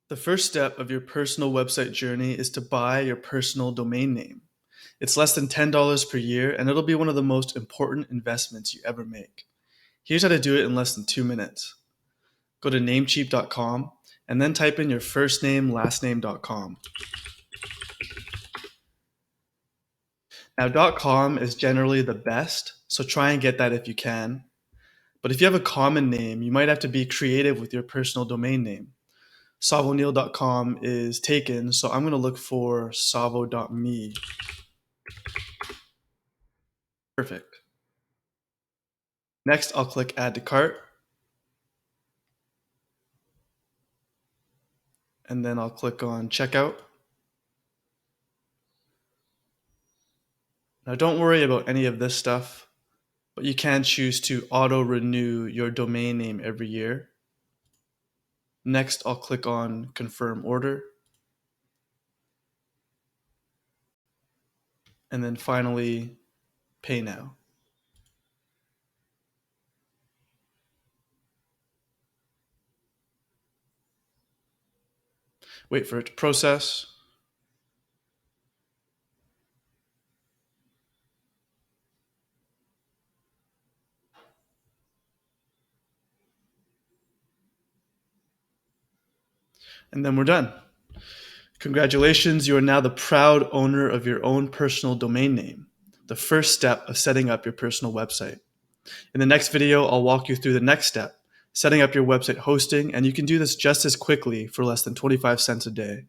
The first step of your personal website journey is to buy your personal domain name. It's less than $10 per year, and it'll be one of the most important investments you ever make. Here's how to do it in less than 2 minutes. Go to namecheap.com and then type in your first name, lastname.com. Now, .com is generally the best, so try and get that if you can. But if you have a common name, you might have to be creative with your personal domain name. SavoNeil.com is taken, so I'm going to look for savo.me. Perfect. Next, I'll click Add to Cart. And then I'll click on Checkout. Now, don't worry about any of this stuff, but you can choose to auto-renew your domain name every year. Next, I'll click on Confirm Order. And then finally, Pay Now. Wait for it to process. And then we're done. Congratulations, you are now the proud owner of your own personal domain name, the first step of setting up your personal website. In the next video, I'll walk you through the next step, setting up your website hosting, and you can do this just as quickly for less than 25 cents a day.